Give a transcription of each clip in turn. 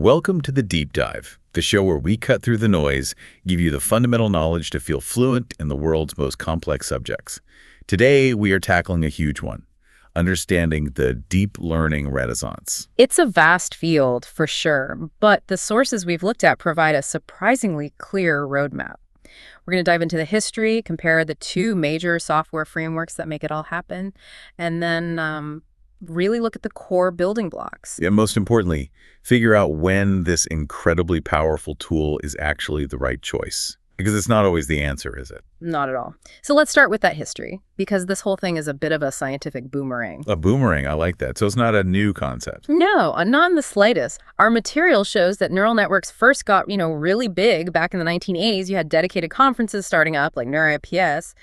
Welcome to The Deep Dive, the show where we cut through the noise, give you the fundamental knowledge to feel fluent in the world's most complex subjects. Today, we are tackling a huge one, understanding the deep learning renaissance. It's a vast field, for sure, but the sources we've looked at provide a surprisingly clear roadmap. We're going to dive into the history, compare the two major software frameworks that make it all happen, and then really look at the core building blocks. And most importantly, figure out when this incredibly powerful tool is actually the right choice. Because it's not always the answer, is it? Not at all. So let's start with that history, because this whole thing is a bit of a scientific boomerang. A boomerang, I like that. So it's not a new concept. No, not in the slightest. Our material shows that neural networks first got, really big back in the 1980s. You had dedicated conferences starting up, like NeurIPS.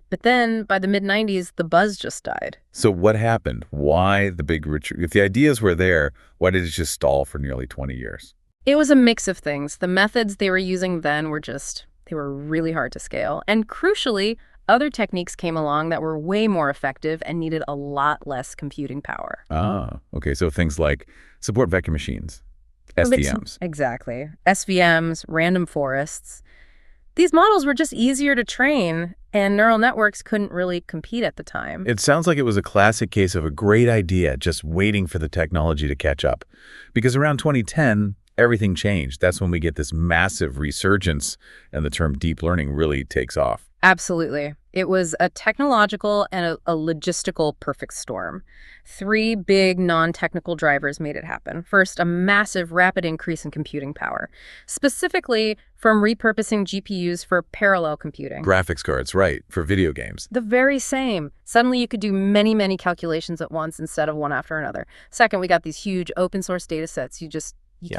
But then, by the mid-90s, the buzz just died. So what happened? Why the big retreat? If the ideas were there, why did it just stall for nearly 20 years? It was a mix of things. The methods they were using then were they were really hard to scale. And crucially, other techniques came along that were way more effective and needed a lot less computing power. Ah, okay. So things like support vector machines, SVMs. Exactly. SVMs, random forests. These models were just easier to train, and neural networks couldn't really compete at the time. It sounds like it was a classic case of a great idea just waiting for the technology to catch up. Because around 2010, everything changed. That's when we get this massive resurgence, and the term deep learning really takes off. Absolutely. It was a technological and a logistical perfect storm. Three big non-technical drivers made it happen. First, a massive rapid increase in computing power, specifically from repurposing GPUs for parallel computing. Graphics cards, right, for video games. The very same. Suddenly you could do many, many calculations at once instead of one after another. Second, we got these huge open source data sets. You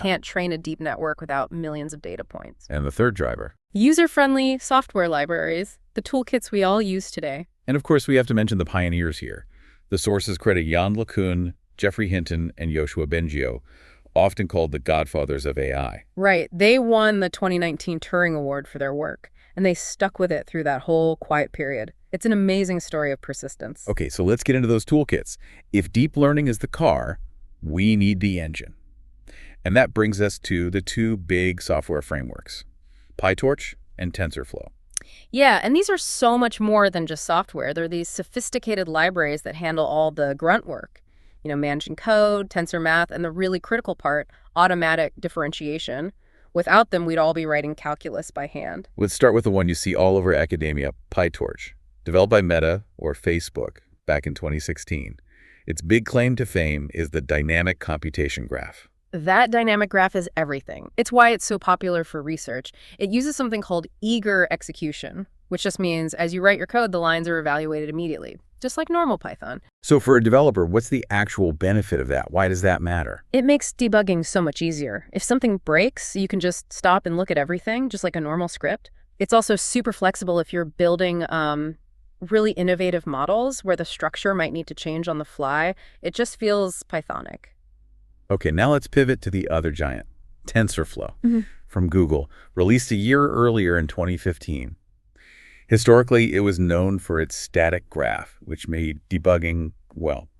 can't train a deep network without millions of data points. And the third driver? User-friendly software libraries, the toolkits we all use today. And of course, we have to mention the pioneers here. The sources credit Yann LeCun, Geoffrey Hinton, and Yoshua Bengio, often called the godfathers of AI. Right. They won the 2019 Turing Award for their work, and they stuck with it through that whole quiet period. It's an amazing story of persistence. Okay, so let's get into those toolkits. If deep learning is the car, we need the engine. And that brings us to the two big software frameworks, PyTorch and TensorFlow. Yeah, and these are so much more than just software. They're these sophisticated libraries that handle all the grunt work. Managing code, tensor math, and the really critical part, automatic differentiation. Without them, we'd all be writing calculus by hand. Let's start with the one you see all over academia, PyTorch, developed by Meta or Facebook back in 2016. Its big claim to fame is the dynamic computation graph. That dynamic graph is everything. It's why it's so popular for research. It uses something called eager execution, which just means as you write your code, the lines are evaluated immediately, just like normal Python. So for a developer, what's the actual benefit of that? Why does that matter? It makes debugging so much easier. If something breaks, you can just stop and look at everything, just like a normal script. It's also super flexible if you're building really innovative models where the structure might need to change on the fly. It just feels Pythonic. Okay, now let's pivot to the other giant, TensorFlow, from Google, released a year earlier in 2015. Historically, it was known for its static graph, which made debugging,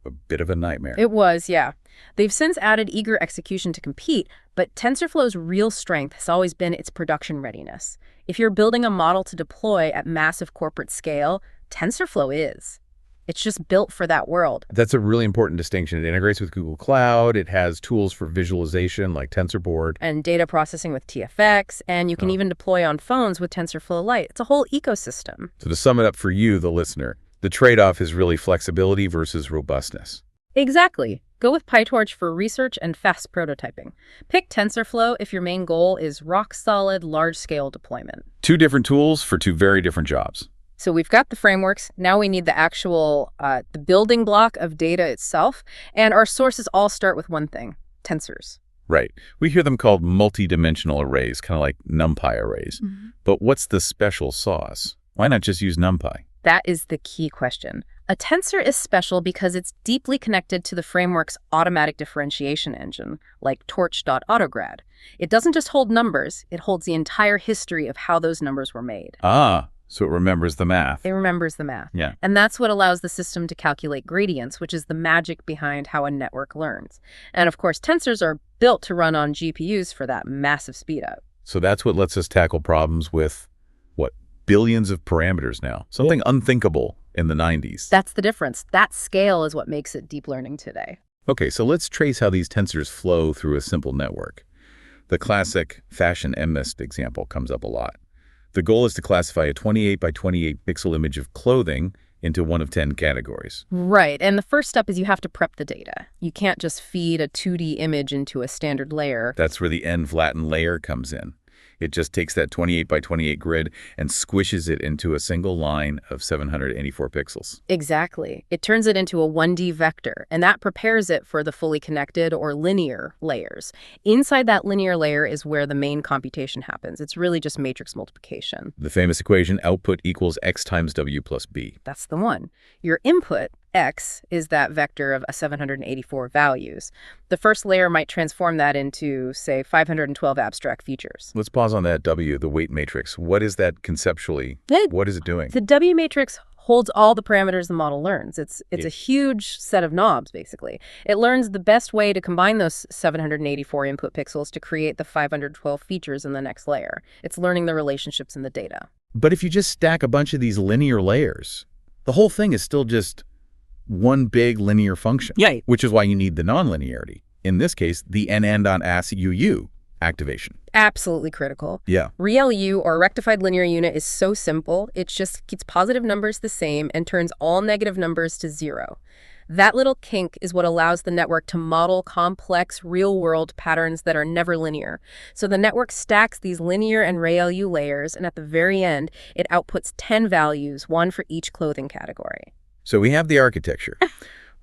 a bit of a nightmare. It was, yeah. They've since added eager execution to compete, but TensorFlow's real strength has always been its production readiness. If you're building a model to deploy at massive corporate scale, TensorFlow is. It's just built for that world. That's a really important distinction. It integrates with Google Cloud. It has tools for visualization like TensorBoard. And data processing with TFX. And you can even deploy on phones with TensorFlow Lite. It's a whole ecosystem. So to sum it up for you, the listener, the trade-off is really flexibility versus robustness. Exactly. Go with PyTorch for research and fast prototyping. Pick TensorFlow if your main goal is rock-solid, large-scale deployment. Two different tools for two very different jobs. So we've got the frameworks. Now we need the actual, the building block of data itself. And our sources all start with one thing, tensors. Right. We hear them called multi-dimensional arrays, kind of like NumPy arrays. But what's the special sauce? Why not just use NumPy? That is the key question. A tensor is special because it's deeply connected to the framework's automatic differentiation engine, like torch.autograd. It doesn't just hold numbers, it holds the entire history of how those numbers were made. Ah. So it remembers the math. It remembers the math. Yeah. And that's what allows the system to calculate gradients, which is the magic behind how a network learns. And of course, tensors are built to run on GPUs for that massive speed up. So that's what lets us tackle problems with, what, billions of parameters now? Something unthinkable in the 90s. That's the difference. That scale is what makes it deep learning today. Okay, so let's trace how these tensors flow through a simple network. The classic fashion MNIST example comes up a lot. The goal is to classify a 28 by 28 pixel image of clothing into one of 10 categories. Right. And the first step is you have to prep the data. You can't just feed a 2D image into a standard layer. That's where the n-flatten layer comes in. It just takes that 28 by 28 grid and squishes it into a single line of 784 pixels. Exactly. It turns it into a 1D vector, and that prepares it for the fully connected or linear layers. Inside that linear layer is where the main computation happens. It's really just matrix multiplication. The famous equation, output equals x times w plus b. That's the one. Your input, x, is that vector of 784 values. The first layer might transform that into, say, 512 abstract features. Let's pause on that W, the weight matrix. What is that conceptually? What is it doing? The W matrix holds all the parameters the model learns. It's a huge set of knobs, basically. It learns the best way to combine those 784 input pixels to create the 512 features in the next layer. It's learning the relationships in the data. But if you just stack a bunch of these linear layers, the whole thing is still just one big linear function, which is why you need the nonlinearity. In this case, the NN.ASUU activation. Absolutely critical. Yeah. ReLU, or rectified linear unit, is so simple. It just keeps positive numbers the same and turns all negative numbers to 0. That little kink is what allows the network to model complex, real-world patterns that are never linear. So the network stacks these linear and ReLU layers, and at the very end, it outputs 10 values, one for each clothing category. So we have the architecture.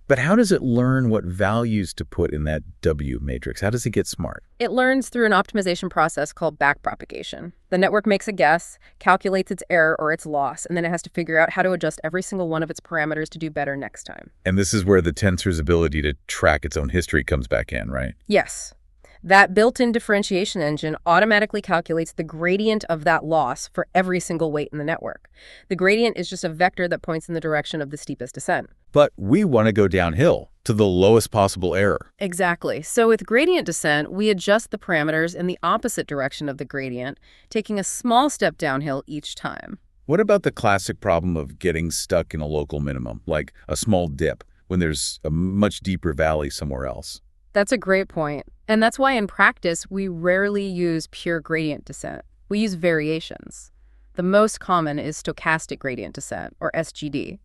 But how does it learn what values to put in that W matrix? How does it get smart? It learns through an optimization process called backpropagation. The network makes a guess, calculates its error or its loss, and then it has to figure out how to adjust every single one of its parameters to do better next time. And this is where the tensor's ability to track its own history comes back in, right? Yes. That built-in differentiation engine automatically calculates the gradient of that loss for every single weight in the network. The gradient is just a vector that points in the direction of the steepest descent. But we want to go downhill to the lowest possible error. Exactly. So with gradient descent, we adjust the parameters in the opposite direction of the gradient, taking a small step downhill each time. What about the classic problem of getting stuck in a local minimum, like a small dip, when there's a much deeper valley somewhere else? That's a great point. And that's why in practice, we rarely use pure gradient descent. We use variations. The most common is stochastic gradient descent, or SGD.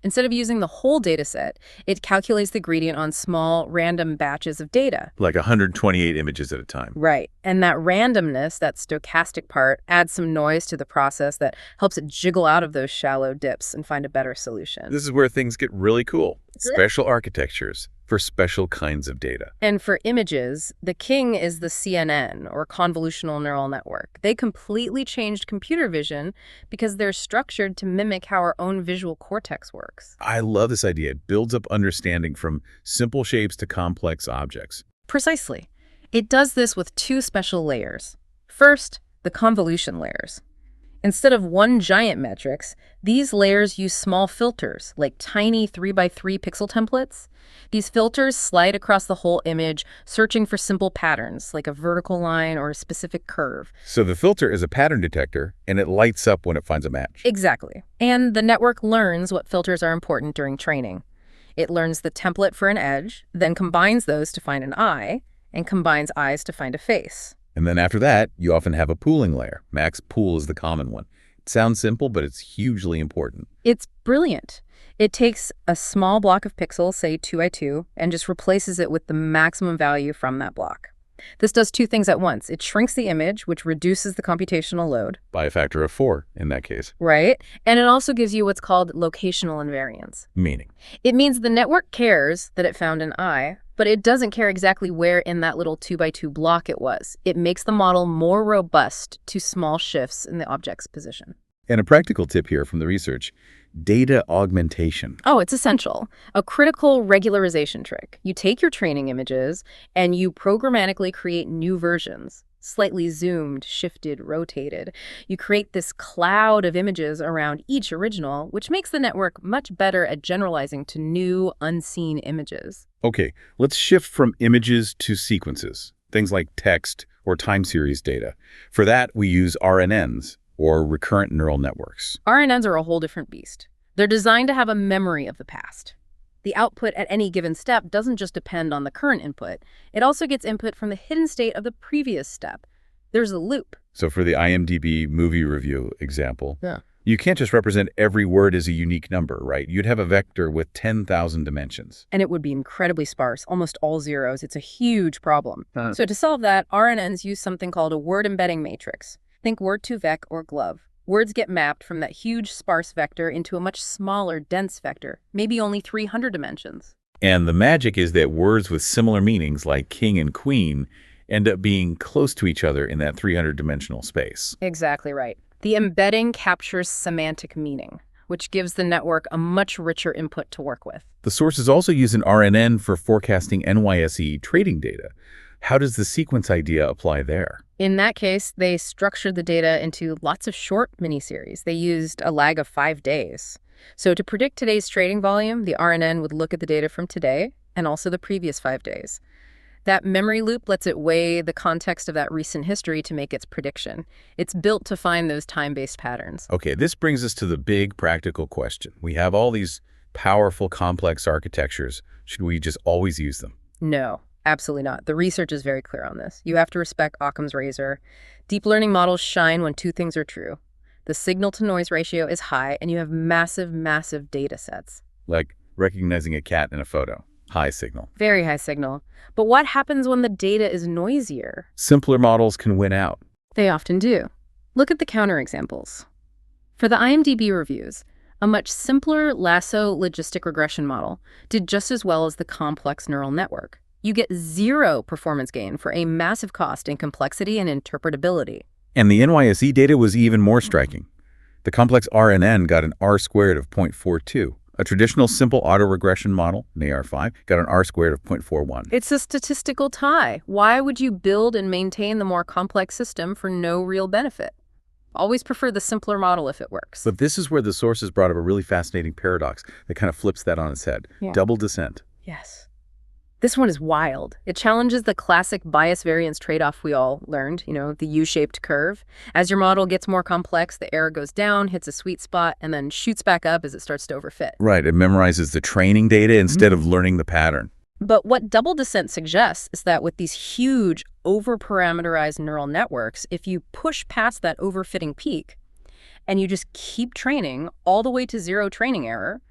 Instead of using the whole data set, it calculates the gradient on small, random batches of data. Like 128 images at a time. Right. And that randomness, that stochastic part, adds some noise to the process that helps it jiggle out of those shallow dips and find a better solution. This is where things get really cool. Special architectures for special kinds of data. And for images, the king is the CNN, or convolutional neural network. They completely changed computer vision because they're structured to mimic how our own visual cortex works. I love this idea. It builds up understanding from simple shapes to complex objects. Precisely. It does this with two special layers. First, the convolution layers. Instead of one giant matrix, these layers use small filters, like tiny 3x3 pixel templates. These filters slide across the whole image, searching for simple patterns, like a vertical line or a specific curve. So the filter is a pattern detector, and it lights up when it finds a match. Exactly. And the network learns what filters are important during training. It learns the template for an edge, then combines those to find an eye, and combines eyes to find a face. And then after that, you often have a pooling layer. Max pool is the common one. It sounds simple, but it's hugely important. It's brilliant. It takes a small block of pixels, say 2x2, and just replaces it with the maximum value from that block. This does two things at once. It shrinks the image, which reduces the computational load. By a factor of 4 in that case. Right. And it also gives you what's called locational invariance. Meaning? It means the network cares that it found an eye, but it doesn't care exactly where in that little 2x2 block it was. It makes the model more robust to small shifts in the object's position. And a practical tip here from the research, data augmentation. Oh, it's essential. A critical regularization trick. You take your training images and you programmatically create new versions. slightly zoomed, shifted, rotated. You create this cloud of images around each original, which makes the network much better at generalizing to new, unseen images. Okay, let's shift from images to sequences, things like text or time series data. For that, we use RNNs, or recurrent neural networks. RNNs are a whole different beast. They're designed to have a memory of the past. The output at any given step doesn't just depend on the current input. It also gets input from the hidden state of the previous step. There's a loop. So for the IMDb movie review example, Yeah. you can't just represent every word as a unique number, right? You'd have a vector with 10,000 dimensions. And it would be incredibly sparse, almost all zeros. It's a huge problem. So to solve that, RNNs use something called a word embedding matrix. Think word2vec or GloVe. Words get mapped from that huge sparse vector into a much smaller, dense vector, maybe only 300 dimensions. And the magic is that words with similar meanings, like king and queen, end up being close to each other in that 300-dimensional space. Exactly right. The embedding captures semantic meaning, which gives the network a much richer input to work with. The sources also use an RNN for forecasting NYSE trading data. How does the sequence idea apply there? In that case, they structured the data into lots of short miniseries. They used a lag of 5 days. So to predict today's trading volume, the RNN would look at the data from today and also the previous 5 days. That memory loop lets it weigh the context of that recent history to make its prediction. It's built to find those time-based patterns. Okay, this brings us to the big practical question. We have all these powerful, complex architectures. Should we just always use them? No. Absolutely not. The research is very clear on this. You have to respect Occam's razor. Deep learning models shine when 2 things are true. The signal-to-noise ratio is high, and you have massive, massive data sets. Like recognizing a cat in a photo. High signal. Very high signal. But what happens when the data is noisier? Simpler models can win out. They often do. Look at the counterexamples. For the IMDb reviews, a much simpler lasso logistic regression model did just as well as the complex neural network. You get 0 performance gain for a massive cost in complexity and interpretability. And the NYSE data was even more striking. The complex RNN got an R-squared of 0.42. A traditional simple autoregression model, an AR5, got an R-squared of 0.41. It's a statistical tie. Why would you build and maintain the more complex system for no real benefit? Always prefer the simpler model if it works. But this is where the sources brought up a really fascinating paradox that kind of flips that on its head. Yeah. Double descent. Yes. This one is wild. It challenges the classic bias variance trade-off we all learned, the U-shaped curve. As your model gets more complex, the error goes down, hits a sweet spot, and then shoots back up as it starts to overfit. Right, it memorizes the training data instead of learning the pattern. But what double descent suggests is that with these huge, over-parameterized neural networks, if you push past that overfitting peak and you just keep training all the way to 0 training error,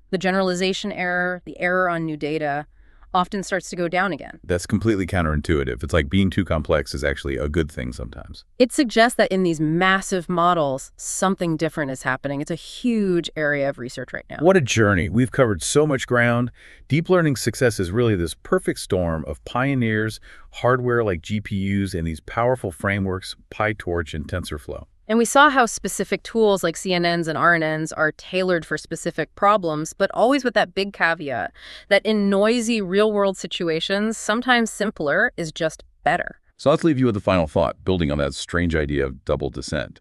the generalization error, the error on new data, often starts to go down again. That's completely counterintuitive. It's like being too complex is actually a good thing sometimes. It suggests that in these massive models, something different is happening. It's a huge area of research right now. What a journey. We've covered so much ground. Deep learning success is really this perfect storm of pioneers, hardware like GPUs, and these powerful frameworks, PyTorch and TensorFlow. And we saw how specific tools like CNNs and RNNs are tailored for specific problems, but always with that big caveat that in noisy real-world situations, sometimes simpler is just better. So let's leave you with a final thought, building on that strange idea of double descent.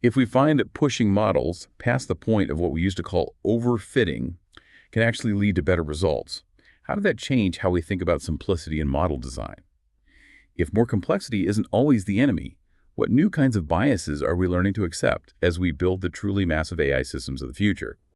If we find that pushing models past the point of what we used to call overfitting can actually lead to better results, how did that change how we think about simplicity in model design? If more complexity isn't always the enemy, what new kinds of biases are we learning to accept as we build the truly massive AI systems of the future?